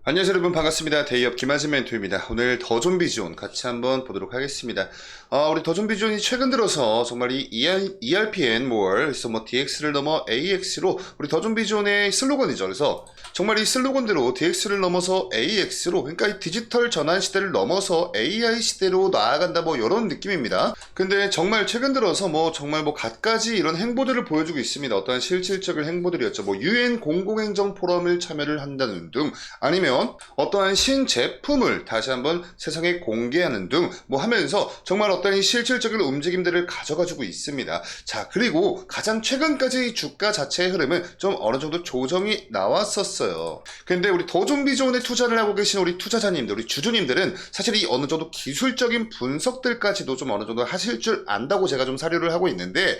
안녕하세요 여러분, 반갑습니다. 데이업 김하진 멘토입니다. 오늘 더좀비존 같이 한번 보도록 하겠습니다. 우리 더좀비존이 최근 들어서 정말 이 ERPN more, 그래서 뭐 DX를 넘어 AX로 우리 더좀비존의 슬로건이죠. 그래서 정말 이 슬로건대로 DX를 넘어서 AX로, 그러니까 이 디지털 전환 시대를 넘어서 AI 시대로 나아간다, 뭐 이런 느낌입니다. 근데 정말 최근 들어서 정말 갖가지 이런 행보들을 보여주고 있습니다. 어떠한 실질적인 행보들이었죠. 뭐 UN 공공행정 포럼을 참여를 한다는 등, 아니면 어떠한 신제품을 다시 한번 세상에 공개하는 등 하면서 정말 어떠한 실질적인 움직임들을 가져가지고 있습니다. 자, 그리고 가장 최근까지 주가 자체의 흐름은 좀 어느 정도 조정이 나왔었어요. 근데 우리 더좀비존에 투자를 하고 계신 우리 투자자님들, 우리 주주님들은 사실 이 어느 정도 기술적인 분석들까지도 좀 어느 정도 하실 줄 안다고 제가 좀 사료를 하고 있는데,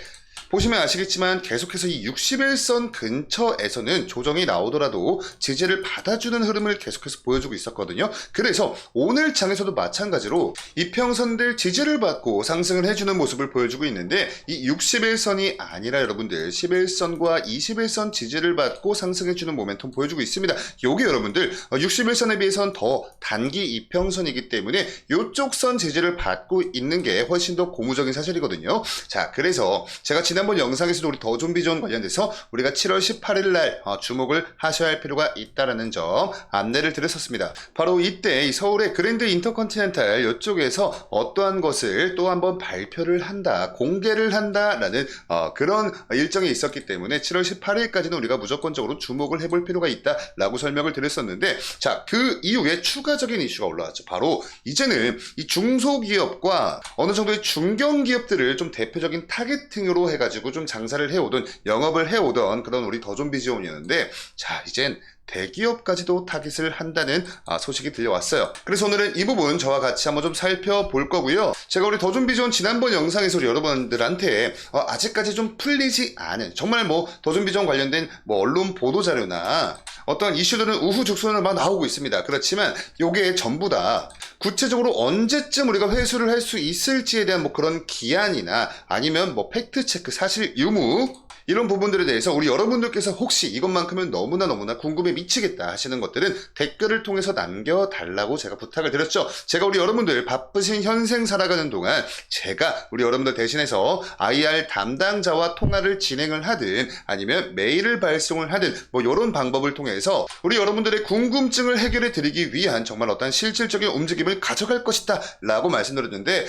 보시면 아시겠지만 계속해서 이 61선 근처에서는 조정이 나오더라도 지지를 받아주는 흐름을 계속해서 보여주고 있었거든요. 그래서 오늘 장에서도 마찬가지로 이평선들 지지를 받고 상승을 해주는 모습을 보여주고 있는데, 이 61선이 아니라 여러분들 11선과 21선 지지를 받고 상승해주는 모멘텀 보여주고 있습니다. 요게 여러분들 61선에 비해서는 더 단기 이평선이기 때문에 요쪽 선 지지를 받고 있는 게 훨씬 더 고무적인 사실이거든요. 자, 그래서 제가 지난번 영상에서도 우리 더좀비존 관련돼서 우리가 7월 18일 날 주목을 하셔야 할 필요가 있다라는 점 안내를 드렸었습니다. 바로 이때 이 서울의 그랜드 인터컨티넨탈 이쪽에서 어떠한 것을 또 한번 발표를 한다, 공개를 한다라는 그런 일정이 있었기 때문에 7월 18일까지는 우리가 무조건적으로 주목을 해볼 필요가 있다라고 설명을 드렸었는데, 자, 그 이후에 추가적인 이슈가 올라왔죠. 바로 이제는 이 중소기업과 어느 정도의 중견기업들을 좀 대표적인 타겟팅으로 해가지고 좀 장사를 해오던, 영업을 해오던 그런 우리 더좀비존이었는데, 자, 이젠 대기업까지도 타깃을 한다는 소식이 들려왔어요. 그래서 오늘은 이 부분 저와 같이 한번 좀 살펴볼 거고요. 제가 우리 더좀비존 지난번 영상에서 우리 여러분들한테 아직까지 좀 풀리지 않은, 정말 더좀비존 관련된 언론 보도자료나 어떤 이슈들은 우후죽순으로 막 나오고 있습니다. 그렇지만 요게 전부 다 구체적으로 언제쯤 우리가 회수를 할 수 있을지에 대한 그런 기한이나 아니면 팩트체크, 사실 유무, 이런 부분들에 대해서 우리 여러분들께서 혹시 이것만큼은 너무나 궁금해 미치겠다 하시는 것들은 댓글을 통해서 남겨달라고 제가 부탁을 드렸죠. 제가 우리 여러분들 바쁘신 현생 살아가는 동안 제가 우리 여러분들 대신해서 IR 담당자와 통화를 진행을 하든 아니면 메일을 발송을 하든 이런 방법을 통해서 우리 여러분들의 궁금증을 해결해 드리기 위한 정말 어떤 실질적인 움직임을 가져갈 것이다 라고 말씀드렸는데,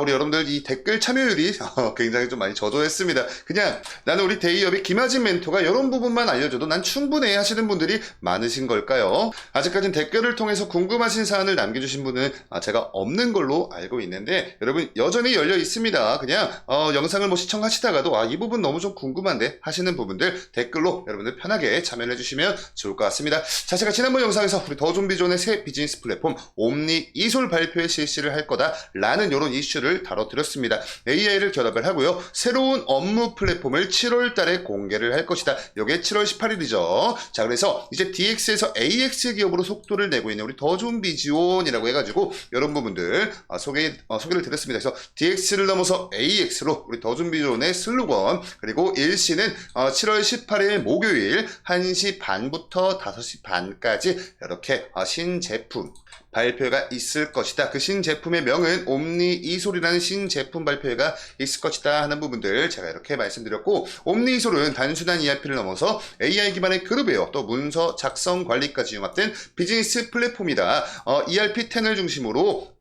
우리 여러분들 이 댓글 참여율이 굉장히 좀 많이 저조했습니다. 그냥 나는 우리 데이업의 김하진 멘토가 이런 부분만 알려줘도 난 충분해 하시는 분들이 많으신 걸까요? 아직까지는 댓글을 통해서 궁금하신 사안을 남겨주신 분은 제가 없는 걸로 알고 있는데, 여러분 여전히 열려 있습니다. 그냥 영상을 시청하시다가도 이 부분 너무 좀 궁금한데 하시는 부분들 댓글로 여러분들 편하게 참여를 해주시면 좋을 것 같습니다. 자, 제가 지난번 영상에서 우리 더좀비존의 새 비즈니스 플랫폼 옴니 이솔 발표에 실시를 할 거다 라는 이런 이슈를 다뤄드렸습니다. AI를 결합을 하고요, 새로운 업무 플랫폼을 7월 달에 공개를 할 것이다. 이게 7월 18일이죠. 자, 그래서 이제 DX에서 AX 기업으로 속도를 내고 있는 우리 더좀비존이라고 해가지고 이런 부분들 소개를 드렸습니다. 그래서 DX를 넘어서 AX로 우리 더좀비존의 슬로건, 그리고 일시는 7월 18일 목요일 1시 반부터 5시 반까지 이렇게 신제품 발표가 있을 것이다. 그 신제품의 명은 옴니 이솔이라는 신제품 발표회가 있을 것이다 하는 부분들 제가 이렇게 말씀드렸고, 옴니 이솔은 단순한 ERP를 넘어서 AI 기반의 그룹웨어, 또 문서 작성 관리까지 융합된 비즈니스 플랫폼이다. ERP10을 중심으로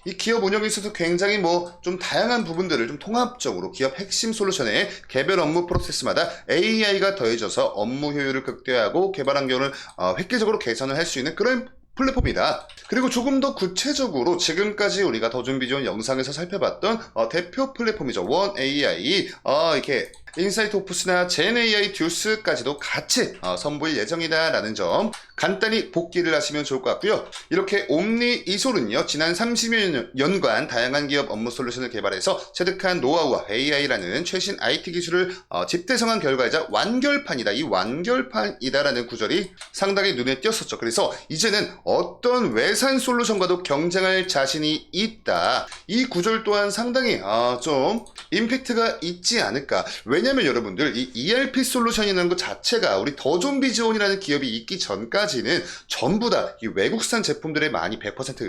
이 기업 운영에 있어서 굉장히 좀 다양한 부분들을 좀 통합적으로 기업 핵심 솔루션의 개별 업무 프로세스마다 AI가 더해져서 업무 효율을 극대화하고 개발 환경을 획기적으로 개선을 할 수 있는 그런 플랫폼이다. 그리고 조금 더 구체적으로 지금까지 우리가 더좀비존 영상에서 살펴봤던 대표 플랫폼이죠. 원 AI, 이렇게 인사이트 오프스나 젠 AI 듀스까지도 같이 선보일 예정이다라는 점 간단히 복기를 하시면 좋을 것 같고요. 이렇게 옴니 이솔은요, 지난 30여 년간 다양한 기업 업무 솔루션을 개발해서 체득한 노하우와 AI라는 최신 IT 기술을 집대성한 결과이자 완결판이다. 이 완결판이다라는 구절이 상당히 눈에 띄었었죠. 그래서 이제는 어떤 외산 솔루션과도 경쟁할 자신이 있다. 이 구절 또한 상당히 좀 임팩트가 있지 않을까. 왜냐면 여러분들 이 ERP 솔루션이라는 것 자체가 우리 더좀비존이라는 기업이 있기 전까지 마찬가지는 전부 다 이 외국산 제품들에 많이 100%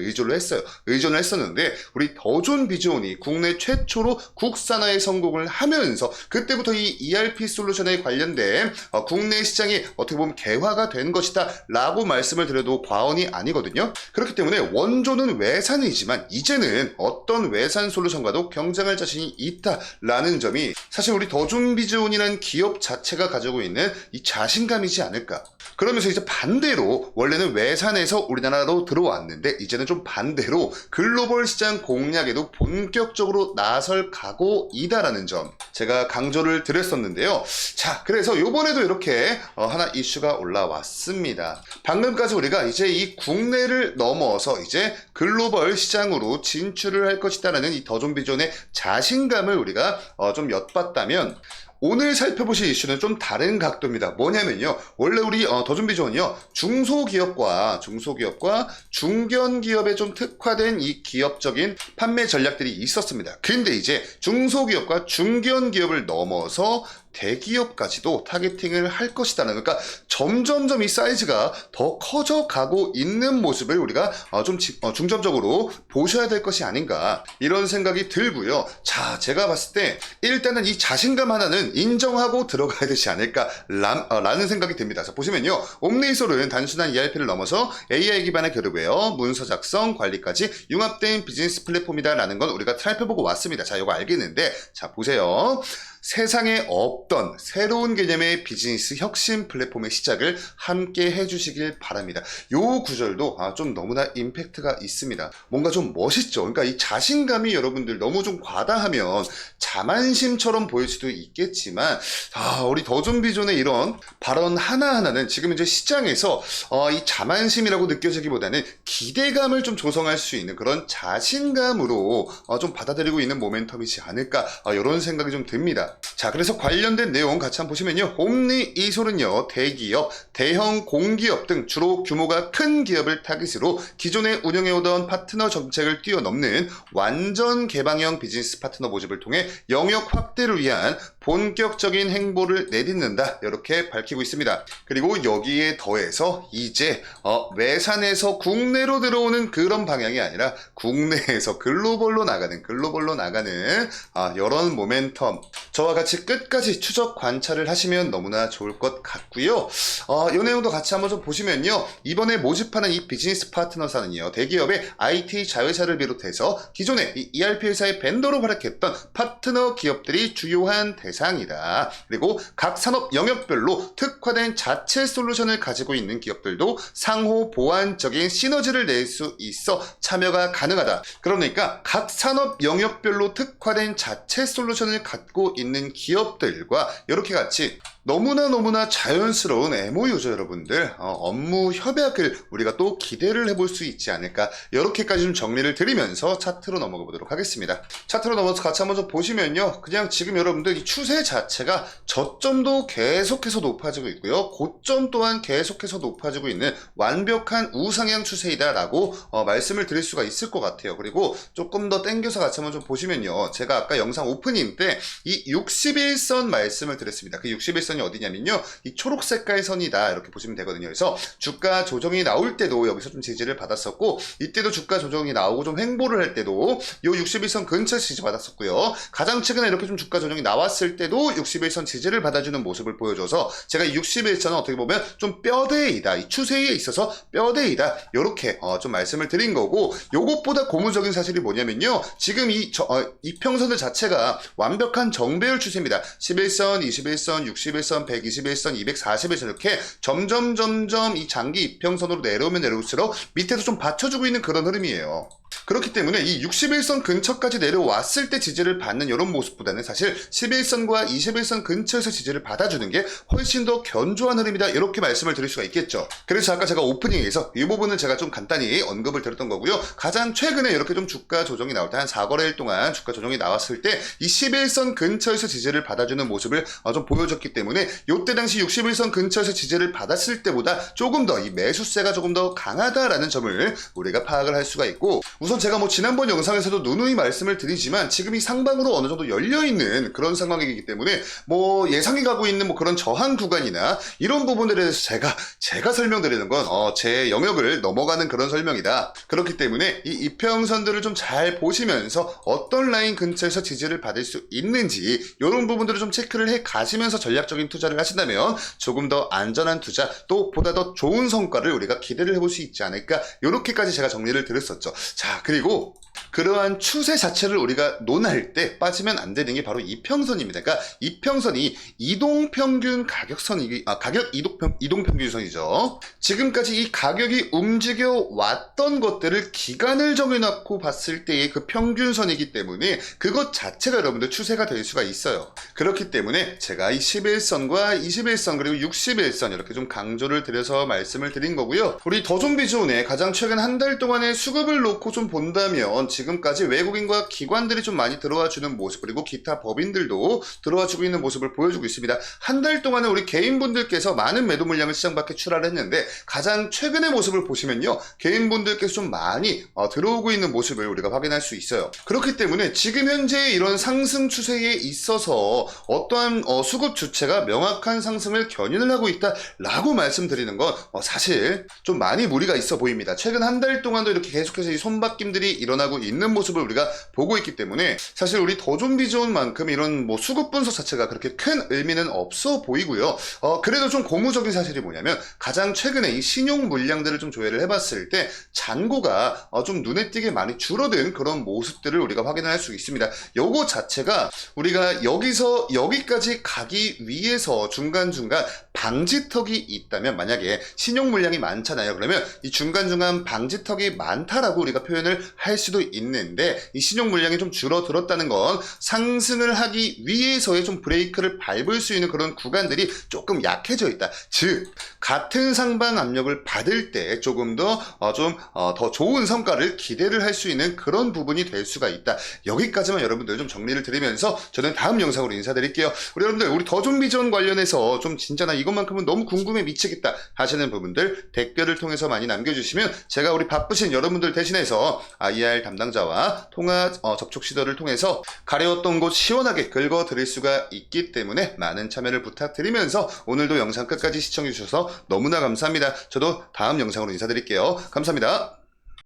의존을 했었는데 우리 더존비즈온이 국내 최초로 국산화에 성공을 하면서 그때부터 이 ERP 솔루션에 관련된 국내 시장이 어떻게 보면 개화가 된 것이다 라고 말씀을 드려도 과언이 아니거든요. 그렇기 때문에 원조는 외산이지만 이제는 어떤 외산 솔루션과도 경쟁할 자신이 있다라는 점이 사실 우리 더존비즈온이라는 기업 자체가 가지고 있는 이 자신감이지 않을까. 그러면서 이제 반대로 원래는 외산에서 우리나라로 들어왔는데 이제는 좀 반대로 글로벌 시장 공략에도 본격적으로 나설 각오이다라는 점 제가 강조를 드렸었는데요. 자, 그래서 요번에도 이렇게 하나 이슈가 올라왔습니다. 방금까지 우리가 이제 이 국내를 넘어서 이제 글로벌 시장으로 진출을 할 것이다라는 이 더존비즈온의 자신감을 우리가 좀 엿봤다면 오늘 살펴보실 이슈는 좀 다른 각도입니다. 뭐냐면요. 원래 우리 더존비즈온이요. 중소기업과 중견기업에 좀 특화된 이 기업적인 판매 전략들이 있었습니다. 근데 이제 중소기업과 중견기업을 넘어서 대기업까지도 타겟팅을 할 것이다. 그러니까 점점점 이 사이즈가 더 커져가고 있는 모습을 우리가 좀 중점적으로 보셔야 될 것이 아닌가 이런 생각이 들고요. 자, 제가 봤을 때 일단은 이 자신감 하나는 인정하고 들어가야 되지 않을까 라는 생각이 듭니다. 자, 보시면요. 옴니솔은 단순한 ERP를 넘어서 AI 기반의 교류웨어, 문서 작성, 관리까지 융합된 비즈니스 플랫폼이다라는 건 우리가 살펴보고 왔습니다. 자, 이거 알겠는데 자, 보세요. 세상에 없던 새로운 개념의 비즈니스 혁신 플랫폼의 시작을 함께 해주시길 바랍니다. 요 구절도 좀 너무나 임팩트가 있습니다. 뭔가 좀 멋있죠. 그러니까 이 자신감이 여러분들 너무 좀 과다하면 자만심처럼 보일 수도 있겠지만 우리 더존비존의 이런 발언 하나하나는 지금 이제 시장에서 이 자만심이라고 느껴지기보다는 기대감을 좀 조성할 수 있는 그런 자신감으로 좀 받아들이고 있는 모멘텀이지 않을까 이런 생각이 좀 듭니다. 자, 그래서 관련된 내용 같이 한번 보시면요. 옴니이솔은요, 대기업, 대형 공기업 등 주로 규모가 큰 기업을 타깃으로 기존에 운영해오던 파트너 정책을 뛰어넘는 완전 개방형 비즈니스 파트너 모집을 통해 영역 확대를 위한 본격적인 행보를 내딛는다. 이렇게 밝히고 있습니다. 그리고 여기에 더해서 이제 외산에서 국내로 들어오는 그런 방향이 아니라 국내에서 글로벌로 나가는 이런 모멘텀 저와 같이 끝까지 추적 관찰을 하시면 너무나 좋을 것 같고요. 이 내용도 같이 한번 좀 보시면요. 이번에 모집하는 이 비즈니스 파트너사는요. 대기업의 IT 자회사를 비롯해서 기존에 이 ERP 회사의 벤더로 활약했던 파트너 기업들이 주요한 대상이다. 그리고 각 산업 영역별로 특화된 자체 솔루션을 가지고 있는 기업들도 상호 보완적인 시너지를 낼 수 있어 참여가 가능하다. 그러니까 각 산업 영역별로 특화된 자체 솔루션을 갖고 있는 기업들과 이렇게 같이 너무나 자연스러운 MOU죠, 여러분들. 업무 협약을 우리가 또 기대를 해볼 수 있지 않을까. 이렇게까지 좀 정리를 드리면서 차트로 넘어가 보도록 하겠습니다. 차트로 넘어서 같이 한번 좀 보시면요. 그냥 지금 여러분들 이 추세 자체가 저점도 계속해서 높아지고 있고요. 고점 또한 계속해서 높아지고 있는 완벽한 우상향 추세이다라고 말씀을 드릴 수가 있을 것 같아요. 그리고 조금 더 땡겨서 같이 한번 좀 보시면요. 제가 아까 영상 오프닝 때 이 61선 말씀을 드렸습니다. 그 61선 어디냐면요. 이 초록 색깔 선이다. 이렇게 보시면 되거든요. 그래서 주가 조정이 나올 때도 여기서 좀 지지를 받았었고 이때도 주가 조정이 나오고 좀 횡보를 할 때도 이 61선 근처에서 지지 받았었고요. 가장 최근에 이렇게 좀 주가 조정이 나왔을 때도 61선 지지를 받아주는 모습을 보여줘서 제가 이 61선은 어떻게 보면 좀 뼈대이다. 이 추세에 있어서 뼈대이다. 이렇게 좀 말씀을 드린 거고 요것보다 고무적인 사실이 뭐냐면요. 지금 이 이평선들 자체가 완벽한 정배열 추세입니다. 11선, 21선, 61선 121선, 241선 이렇게 점점 이 장기 이평선으로 내려오면 내려올수록 밑에서 좀 받쳐주고 있는 그런 흐름이에요. 그렇기 때문에 이 61선 근처까지 내려왔을 때 지지를 받는 이런 모습보다는 사실 11선과 21선 근처에서 지지를 받아주는 게 훨씬 더 견조한 흐름이다. 이렇게 말씀을 드릴 수가 있겠죠. 그래서 아까 제가 오프닝에서 이 부분을 제가 좀 간단히 언급을 드렸던 거고요. 가장 최근에 이렇게 좀 주가 조정이 나올 때 한 4거래일 동안 주가 조정이 나왔을 때 이 11선 근처에서 지지를 받아주는 모습을 좀 보여줬기 때문에 이때 당시 61선 근처에서 지지를 받았을 때보다 조금 더 이 매수세가 조금 더 강하다라는 점을 우리가 파악을 할 수가 있고 우선 우선 제가 뭐 지난번 영상에서도 누누이 말씀을 드리지만 지금 이 상방으로 어느 정도 열려있는 그런 상황이기 때문에 뭐 예상이 가고 있는 뭐 그런 저항 구간이나 이런 부분들에 대해서 제가 설명드리는 건 제 영역을 넘어가는 그런 설명이다. 그렇기 때문에 이 이평선들을 좀 잘 보시면서 어떤 라인 근처에서 지지를 받을 수 있는지 이런 부분들을 좀 체크를 해 가시면서 전략적인 투자를 하신다면 조금 더 안전한 투자 또 보다 더 좋은 성과를 우리가 기대를 해볼 수 있지 않을까 이렇게까지 제가 정리를 드렸었죠. 자, 그리고 그러한 추세 자체를 우리가 논할 때 빠지면 안 되는 게 바로 이평선입니다. 그러니까 이평선이 이동평균 가격선이 가격 이동평균선이죠. 지금까지 이 가격이 움직여 왔던 것들을 기간을 정해놓고 봤을 때의 그 평균선이기 때문에 그것 자체가 여러분들 추세가 될 수가 있어요. 그렇기 때문에 제가 이 11선과 21선 그리고 61선 이렇게 좀 강조를 드려서 말씀을 드린 거고요. 우리 더존비존의 가장 최근 한 달 동안의 수급을 놓고 좀 본다면 지금까지 외국인과 기관들이 좀 많이 들어와 주는 모습 그리고 기타 법인들도 들어와 주고 있는 모습을 보여주고 있습니다. 한 달 동안에 우리 개인분들께서 많은 매도 물량을 시장 밖에 출하를 했는데 가장 최근의 모습을 보시면요. 개인분들께서 좀 많이 들어오고 있는 모습을 우리가 확인할 수 있어요. 그렇기 때문에 지금 현재 이런 상승 추세에 있어서 어떠한 수급 주체가 명확한 상승을 견인을 하고 있다라고 말씀드리는 건 사실 좀 많이 무리가 있어 보입니다. 최근 한 달 동안도 이렇게 계속해서 이 손바뀜들이 일어나고 있는 모습을 우리가 보고 있기 때문에 사실 우리 더존비존만큼 이런 뭐 수급 분석 자체가 그렇게 큰 의미는 없어 보이고요. 그래도 좀 고무적인 사실이 뭐냐면 가장 최근에 이 신용 물량들을 좀 조회를 해봤을 때 잔고가 좀 눈에 띄게 많이 줄어든 그런 모습들을 우리가 확인을 할 수 있습니다. 요거 자체가 우리가 여기서 여기까지 가기 위해서 중간중간 방지턱이 있다면 만약에 신용 물량이 많잖아요. 그러면 이 중간중간 방지턱이 많다라고 우리가 표현을 할 수도 있는데 이 신용 물량이 좀 줄어들었다는 건 상승을 하기 위해서의 좀 브레이크를 밟을 수 있는 그런 구간들이 조금 약해져 있다. 즉 같은 상방 압력을 받을 때 조금 더 더 좋은 성과를 기대를 할 수 있는 그런 부분이 될 수가 있다. 여기까지만 여러분들 좀 정리를 드리면서 저는 다음 영상으로 인사드릴게요. 우리 여러분들 우리 더존비전 관련해서 좀 진짜 나 이것만큼은 너무 궁금해 미치겠다 하시는 부분들 댓글을 통해서 많이 남겨주시면 제가 우리 바쁘신 여러분들 대신해서 IR 담당자와 통화 접촉 시도를 통해서 가려웠던 곳 시원하게 긁어드릴 수가 있기 때문에 많은 참여를 부탁드리면서 오늘도 영상 끝까지 시청해주셔서 너무나 감사합니다. 저도 다음 영상으로 인사드릴게요. 감사합니다.